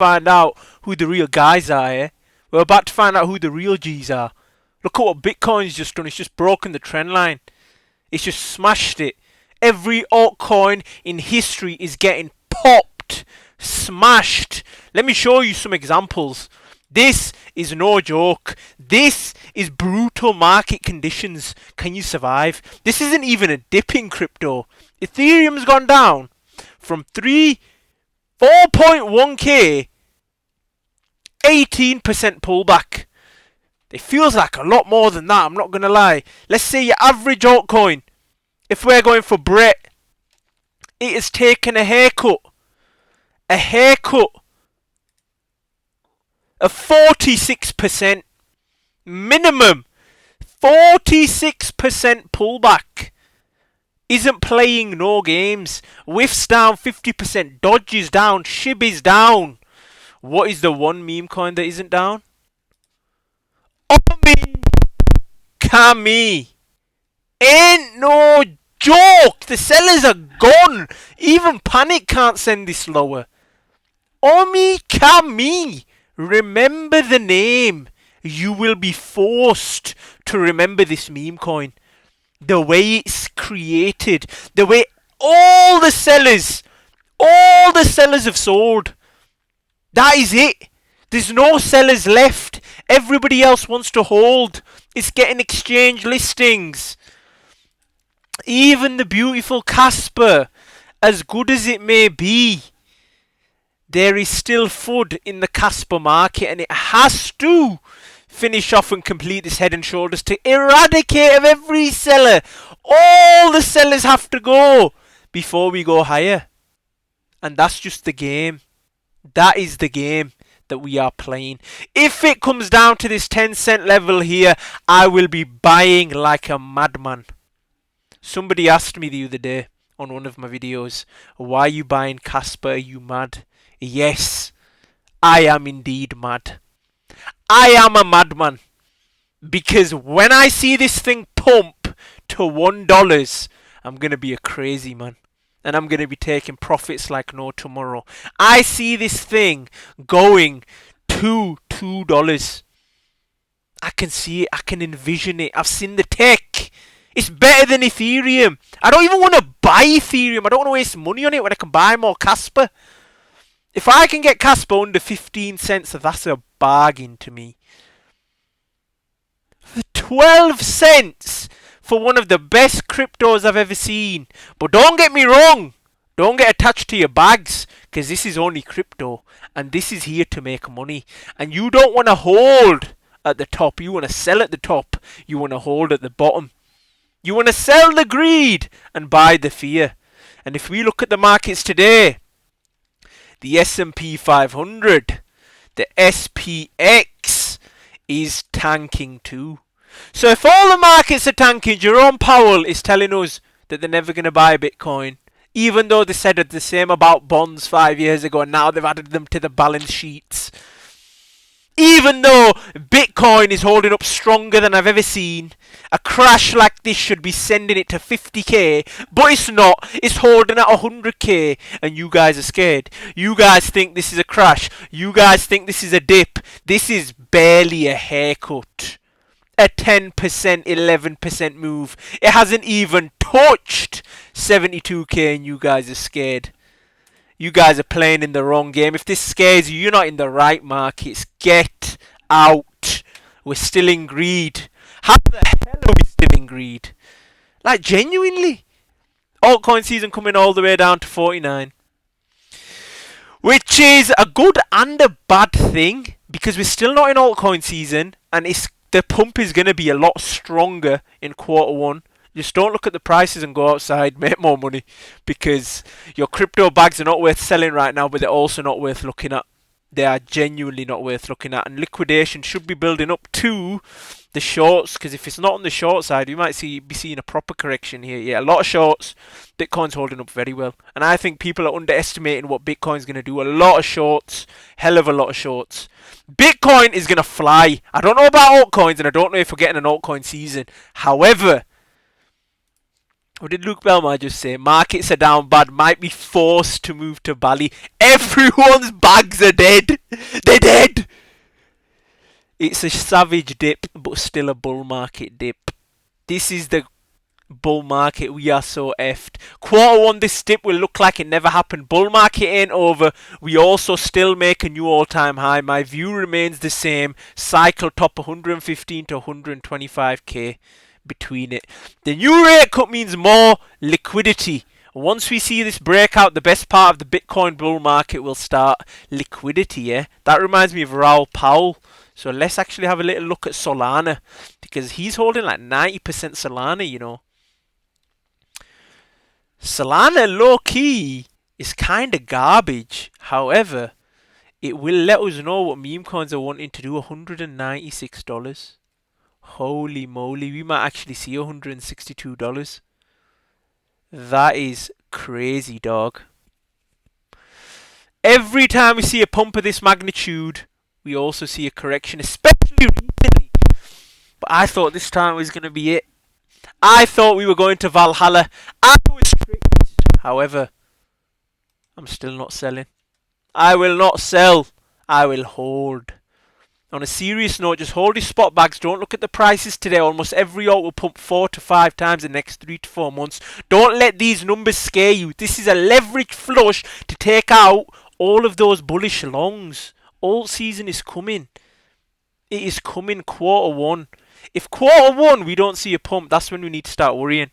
find out who the real guys are, eh? We're about to find out who the real G's are. Look at what Bitcoin's just done. It's just broken the trend line. It's just smashed it. Every altcoin in history is getting popped, smashed. Let me show you some examples. This is no joke. This is brutal market conditions. Can you survive? This isn't even a dip in crypto. Ethereum's gone down from 4.1k, 18% pullback. It feels like a lot more than that, I'm not going to lie. Let's say your average altcoin, if we're going for Brett, it has taken a haircut of 46%. Minimum 46% pullback. Isn't playing no games. WIF's down 50%. Dodge is down. SHIB is down. What is the one meme coin that isn't down? Kami. Ain't no joke. The sellers are gone. Even Panic can't send this lower. Kami. Remember the name. You will be forced to remember this meme coin. The way it's created. The way all the sellers have sold. That is it. There's no sellers left. Everybody else wants to hold. It's getting exchange listings. Even the beautiful Casper, as good as it may be, there is still FUD in the Casper market, and it has to finish off and complete this head and shoulders to eradicate of every seller. All the sellers have to go before we go higher. And that's just the game. That is the game that we are playing. If it comes down to this 10-cent level here, I will be buying like a madman. Somebody asked me the other day on one of my videos, why are you buying Casper? Are you mad? Yes, I am indeed mad. I am a madman. Because when I see this thing pump to $1, I'm going to be a crazy man. And I'm going to be taking profits like no tomorrow. I see this thing going to $2. I can see it. I can envision it. I've seen the tech. It's better than Ethereum. I don't even want to buy Ethereum. I don't want to waste money on it when I can buy more Casper. If I can get Casper under 15 cents, that's a bargain to me. For 12 cents for one of the best cryptos I've ever seen. But don't get me wrong. Don't get attached to your bags, because this is only crypto. And this is here to make money. And you don't want to hold at the top. You want to sell at the top. You want to hold at the bottom. You want to sell the greed and buy the fear. And if we look at the markets today, the S&P 500, the SPX is tanking too. So if all the markets are tanking, Jerome Powell is telling us that they're never going to buy Bitcoin. Even though they said the same about bonds 5 years ago, and now they've added them to the balance sheets. Even though Bitcoin is holding up stronger than I've ever seen. A crash like this should be sending it to 50k, but it's not. It's holding at 100k, and you guys are scared. You guys think this is a crash. You guys think this is a dip. This is barely a haircut. A 10%, 11% move. It hasn't even touched 72k, and you guys are scared. You guys are playing in the wrong game. If this scares you, you're not in the right markets. Get out. We're still in greed. How the hell are we still in greed? Like, genuinely. Altcoin season coming all the way down to 49. Which is a good and a bad thing, because we're still not in altcoin season, and the pump is going to be a lot stronger in Q1. Just don't look at the prices and go outside, make more money, because your crypto bags are not worth selling right now, but they're also not worth looking at. They are genuinely not worth looking at, and liquidation should be building up to the shorts, because if it's not on the short side, we might be seeing a proper correction here. Yeah, a lot of shorts. Bitcoin's holding up very well, and I think people are underestimating what Bitcoin's going to do. A lot of shorts, hell of a lot of shorts. Bitcoin is going to fly. I don't know about altcoins, and I don't know if we're getting an altcoin season. However, What did Luke Belmar just say? Markets are down bad, might be forced to move to Bali. Everyone's bags are dead. They're dead. It's a savage dip, but still a bull market dip. This is the bull market. We are so effed. Quarter one, this dip will look like it never happened. Bull market ain't over. We also still make a new all-time high. My view remains the same. Cycle top 115 to 125k between it. The new rate cut means more liquidity. Once we see this breakout, the best part of the Bitcoin bull market will start. Liquidity, yeah? That reminds me of Jerome Powell. So let's actually have a little look at Solana, because he's holding like 90% Solana, you know. Solana, low-key, is kind of garbage. However, it will let us know what meme coins are wanting to do. $196. Holy moly, we might actually see $162. That is crazy, dog. Every time we see a pump of this magnitude, we also see a correction, especially recently. But I thought this time was going to be it. I thought we were going to Valhalla. I was tricked. However, I'm still not selling. I will not sell. I will hold. On a serious note, just hold your spot bags. Don't look at the prices today. Almost every alt will pump 4 to 5 times in the next 3 to 4 months. Don't let these numbers scare you. This is a leverage flush to take out all of those bullish longs. Alt season is coming. It is coming quarter one. If quarter one we don't see a pump, that's when we need to start worrying.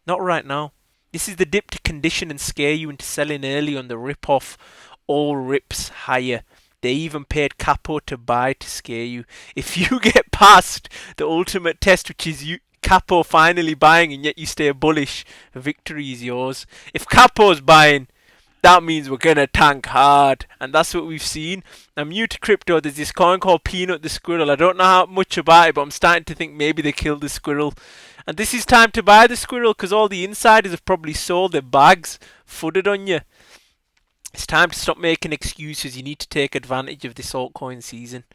Not right now. This is the dip to condition and scare you into selling early on the rip off. All rips higher. They even paid Capo to buy to scare you. If you get past the ultimate test, which is you Capo finally buying and yet you stay bullish, victory is yours. If Capo's buying, that means we're gonna tank hard, and that's what we've seen. I'm new to crypto. There's this coin called Peanut the Squirrel. I don't know how much about it, but I'm starting to think maybe they killed the squirrel. And this is time to buy the squirrel, because all the insiders have probably sold their bags, footed on you. It's time to stop making excuses. You need to take advantage of this altcoin season.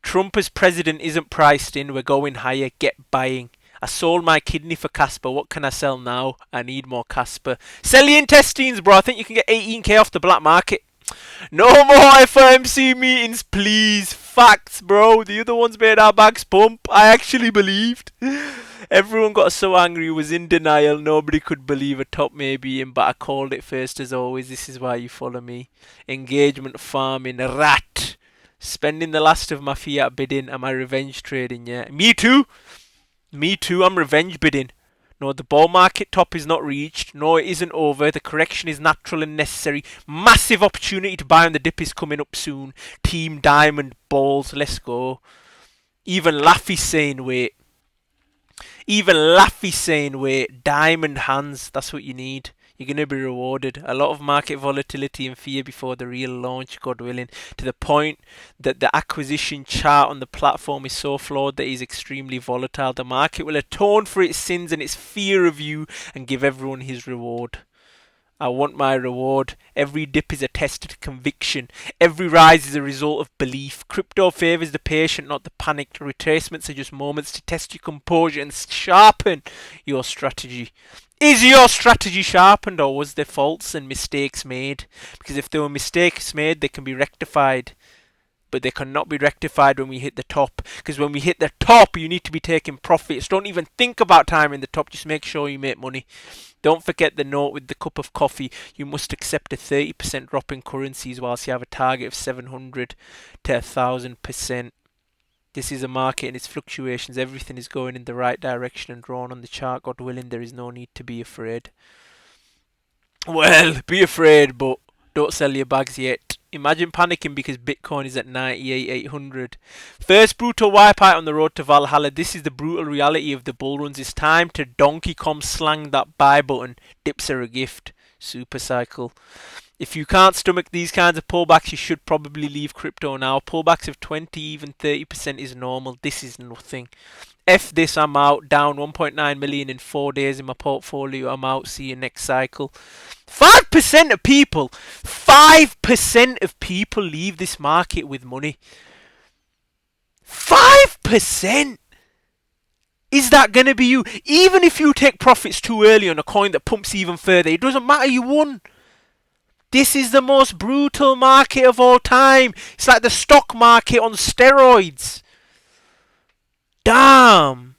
Trump as president isn't priced in. We're going higher. Get buying. I sold my kidney for Casper. What can I sell now? I need more Casper. Sell your intestines, bro. I think you can get 18k off the black market. No more FOMC meetings, please. Facts, bro. The other ones made our bags pump. I actually believed. Everyone got so angry, was in denial. Nobody could believe a top may be in, but I called it first as always. This is why you follow me. Engagement farming, rat. Spending the last of my fiat bidding. Am I revenge trading yet? Me too. Me too, I'm revenge bidding. No, the bull market top is not reached. No, it isn't over. The correction is natural and necessary. Massive opportunity to buy, and the dip is coming up soon. Team Diamond balls, let's go. Even Laffy's saying wait. Even Laffy's saying wait. Diamond hands, that's what you need. You're going to be rewarded. A lot of market volatility and fear before the real launch, God willing, to the point that the acquisition chart on the platform is so flawed that it is extremely volatile. The market will atone for its sins and its fear of you and give everyone his reward. I want my reward. Every dip is a test of conviction. Every rise is a result of belief. Crypto favours the patient, not the panicked. Retracements are just moments to test your composure and sharpen your strategy. Is your strategy sharpened, or was there faults and mistakes made? Because if there were mistakes made, they can be rectified. But they cannot be rectified when we hit the top. Because when we hit the top, you need to be taking profits. Don't even think about timing the top. Just make sure you make money. Don't forget the note with the cup of coffee. You must accept a 30% drop in currencies whilst you have a target of 700 to 1,000%. This is a market and its fluctuations. Everything is going in the right direction and drawn on the chart. God willing, there is no need to be afraid. Well, be afraid, but don't sell your bags yet. Imagine panicking because Bitcoin is at 98,800. First brutal wipeout on the road to Valhalla. This is the brutal reality of the bull runs. It's time to Donkey Kong slang that buy button. Dips are a gift. Super cycle. If you can't stomach these kinds of pullbacks, you should probably leave crypto now. Pullbacks of 20, even 30% is normal. This is nothing. F this, I'm out. Down 1.9 million in 4 days in my portfolio. I'm out. See you next cycle. 5% of people, 5% of people leave this market with money. 5%! Is that going to be you? Even if you take profits too early on a coin that pumps even further, it doesn't matter, you won. This is the most brutal market of all time. It's like the stock market on steroids. Damn.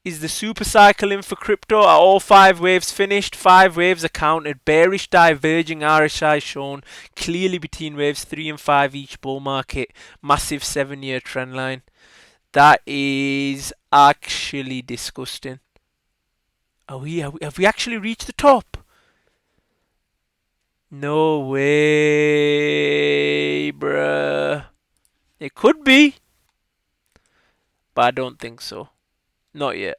Is the super cycle in for crypto? Are all 5 waves finished? 5 waves are counted. Bearish diverging RSI shown clearly between waves 3 and 5 each bull market. Massive 7-year trend line. That is actually disgusting. Have we actually reached the top? No way, bruh. It could be, but I don't think so. Not yet.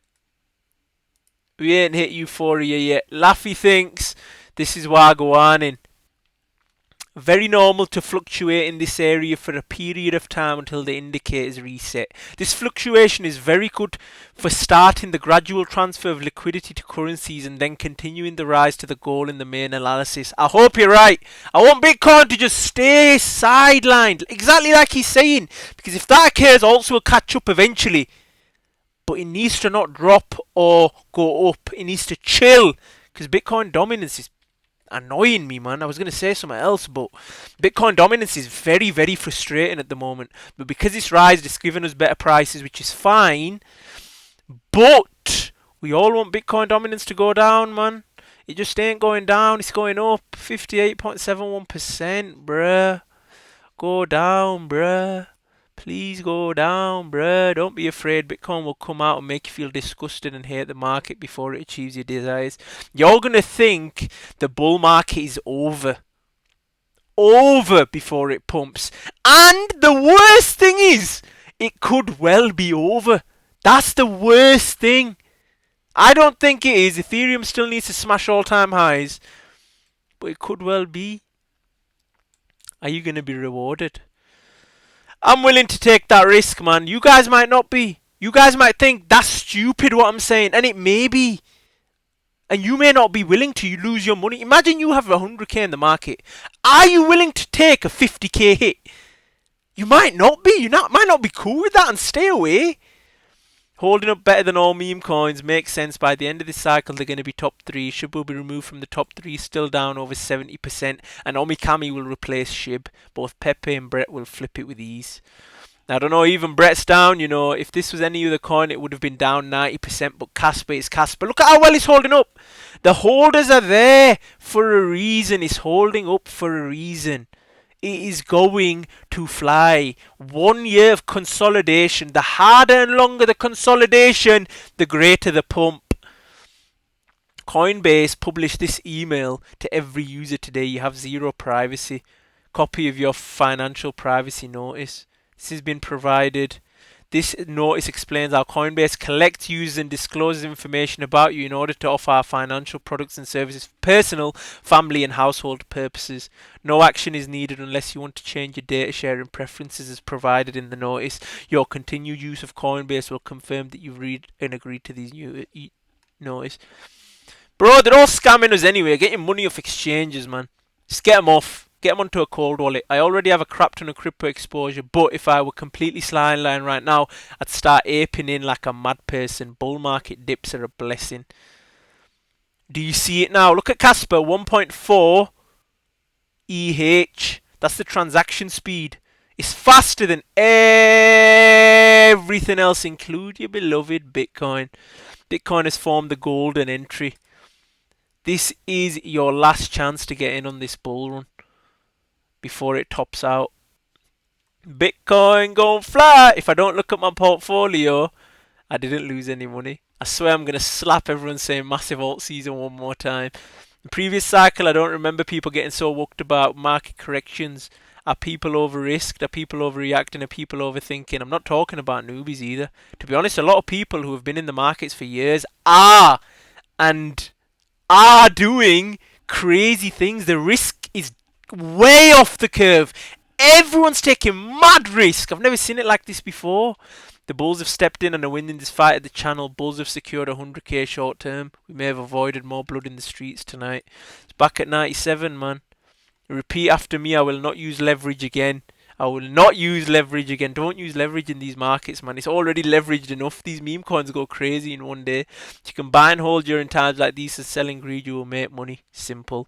We ain't hit euphoria yet. Laffy thinks this is Wagwanin. Very normal to fluctuate in this area for a period of time until the indicators reset. This fluctuation is very good for starting the gradual transfer of liquidity to currencies and then continuing the rise to the goal in the main analysis. I hope you're right. I want Bitcoin to just stay sidelined, exactly like he's saying, because if that occurs, also will catch up eventually. But it needs to not drop or go up. It needs to chill, because Bitcoin dominance is annoying me, man. I was going to say something else, but Bitcoin dominance is very, very frustrating at the moment. But because it's rised, it's given us better prices, which is fine. But we all want Bitcoin dominance to go down, man. It just ain't going down. It's going up. 58.71%, bruh. Go down, bruh. Please go down, bruh. Don't be afraid. Bitcoin will come out and make you feel disgusted and hate the market before it achieves your desires. You're going to think the bull market is over. Over before it pumps. And the worst thing is, it could well be over. That's the worst thing. I don't think it is. Ethereum still needs to smash all-time highs. But it could well be. Are you going to be rewarded? I'm willing to take that risk, man. You guys might not be. You guys might think that's stupid what I'm saying, and it may be. And you may not be willing to lose your money. Imagine you have 100k in the market. Are you willing to take a 50k hit? You might not be. You might not be cool with that and stay away. Holding up better than all meme coins makes sense. By the end of this cycle, they're going to be top 3. SHIB will be removed from the top 3, still down over 70%. And Omikami will replace SHIB. Both Pepe and Brett will flip it with ease. Now, I don't know, even Brett's down, you know. If this was any other coin, it would have been down 90%. But Casper is Casper. Look at how well it's holding up. The holders are there for a reason. It's holding up for a reason. It is going to fly. 1 year of consolidation. The harder and longer the consolidation, the greater the pump. Coinbase published this email to every user today. You have zero privacy. Copy of your financial privacy notice. This has been provided. This notice explains how Coinbase collects users and discloses information about you in order to offer our financial products and services for personal, family and household purposes. No action is needed unless you want to change your data sharing preferences as provided in the notice. Your continued use of Coinbase will confirm that you've read and agreed to these new notice. Bro, they're all scamming us anyway. Getting money off exchanges, man. Just get them off. Get them onto a cold wallet. I already have a crap ton of crypto exposure, but if I were completely sidelined right now, I'd start aping in like a mad person. Bull market dips are a blessing. Do you see it now? Look at Casper, 1.4 EH. That's the transaction speed. It's faster than everything else, include your beloved Bitcoin. Bitcoin has formed the golden entry. This is your last chance to get in on this bull run before it tops out. Bitcoin gon' fly. If I don't look at my portfolio, I didn't lose any money. I swear I'm going to slap everyone saying massive alt season one more time. The previous cycle, I don't remember people getting so worked about market corrections. Are people over-risked? Are people overreacting? Are people overthinking? I'm not talking about newbies either. To be honest, a lot of people who have been in the markets for years are doing crazy things. The risk is way off the curve. Everyone's taking mad risk. I've never seen it like this before. The Bulls have stepped in and are winning this fight at the channel. Bulls have secured 100k short term. We may have avoided more blood in the streets tonight. It's back at 97, man. Repeat after me. I will not use leverage again. I will not use leverage again. Don't use leverage in these markets, man. It's already leveraged enough. These meme coins go crazy in one day. You can buy and hold during times like these, and selling greed, you will make money. Simple.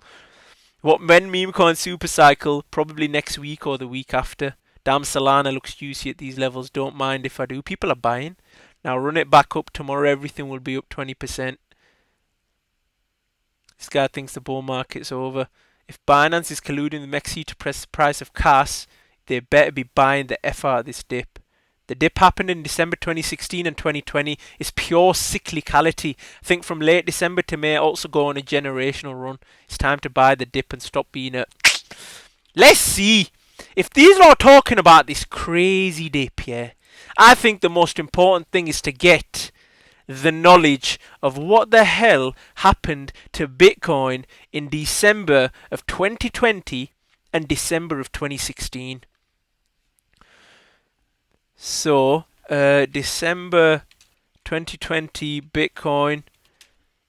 When meme coins super cycle? Probably next week or the week after. Damn, Solana looks juicy at these levels. Don't mind if I do. People are buying. Now run it back up. Tomorrow everything will be up 20%. This guy thinks the bull market's over. If Binance is colluding with MEXC to press the price of CAS, they better be buying the F out of this dip. The dip happened in December 2016 and 2020. It's pure cyclicality. I think from late December to May, also go on a generational run. It's time to buy the dip and stop being a... Let's see. If these are talking about this crazy dip, yeah, I think the most important thing is to get the knowledge of what the hell happened to Bitcoin in December of 2020 and December of 2016. So, December 2020 Bitcoin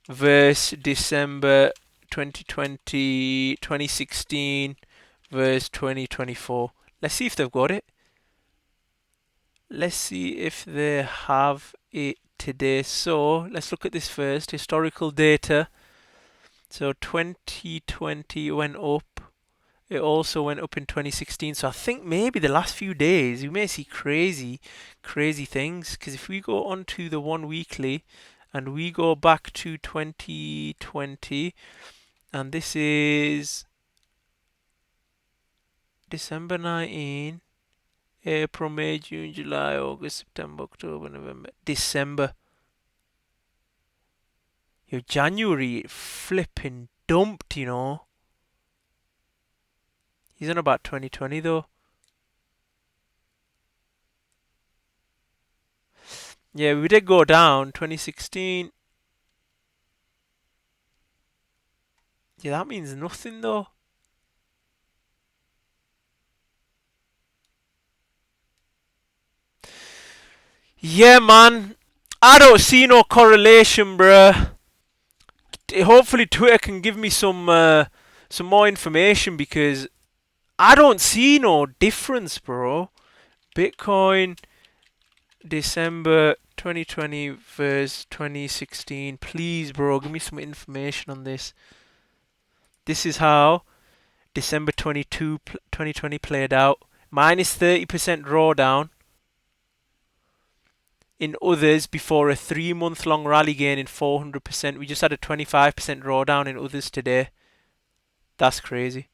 versus December 2020, 2016 versus 2024. Let's see if they've got it. Let's see if they have it today. So, let's look at this first. Historical data. So, 2020 went up. It also went up in 2016. So I think maybe the last few days you may see crazy things. Because if we go on to the 1 weekly and we go back to 2020, and this is December 19, April, May, June, July, August, September, October, November, December. Your January flipping dumped, you know. He's on about 2020 though. Yeah, we did go down 2016. Yeah, that means nothing though. Yeah, man. I don't see no correlation, bruh. Hopefully Twitter can give me some more information, because I don't see no difference, bro. Bitcoin December 2020 versus 2016. Please, bro, give me some information on this. This is how December 2020 played out. Minus 30% drawdown in others before a 3-month long rally gain in 400%. We just had a 25% drawdown in others today. That's crazy.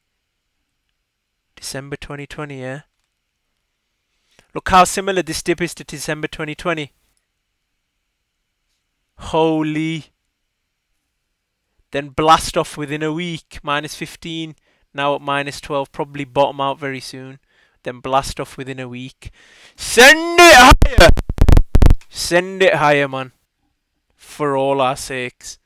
December 2020, yeah. Look how similar this dip is to December 2020. Holy. Then blast off within a week. Minus 15. Now at minus 12. Probably bottom out very soon. Then blast off within a week. Send it higher. Send it higher, man. For all our sakes.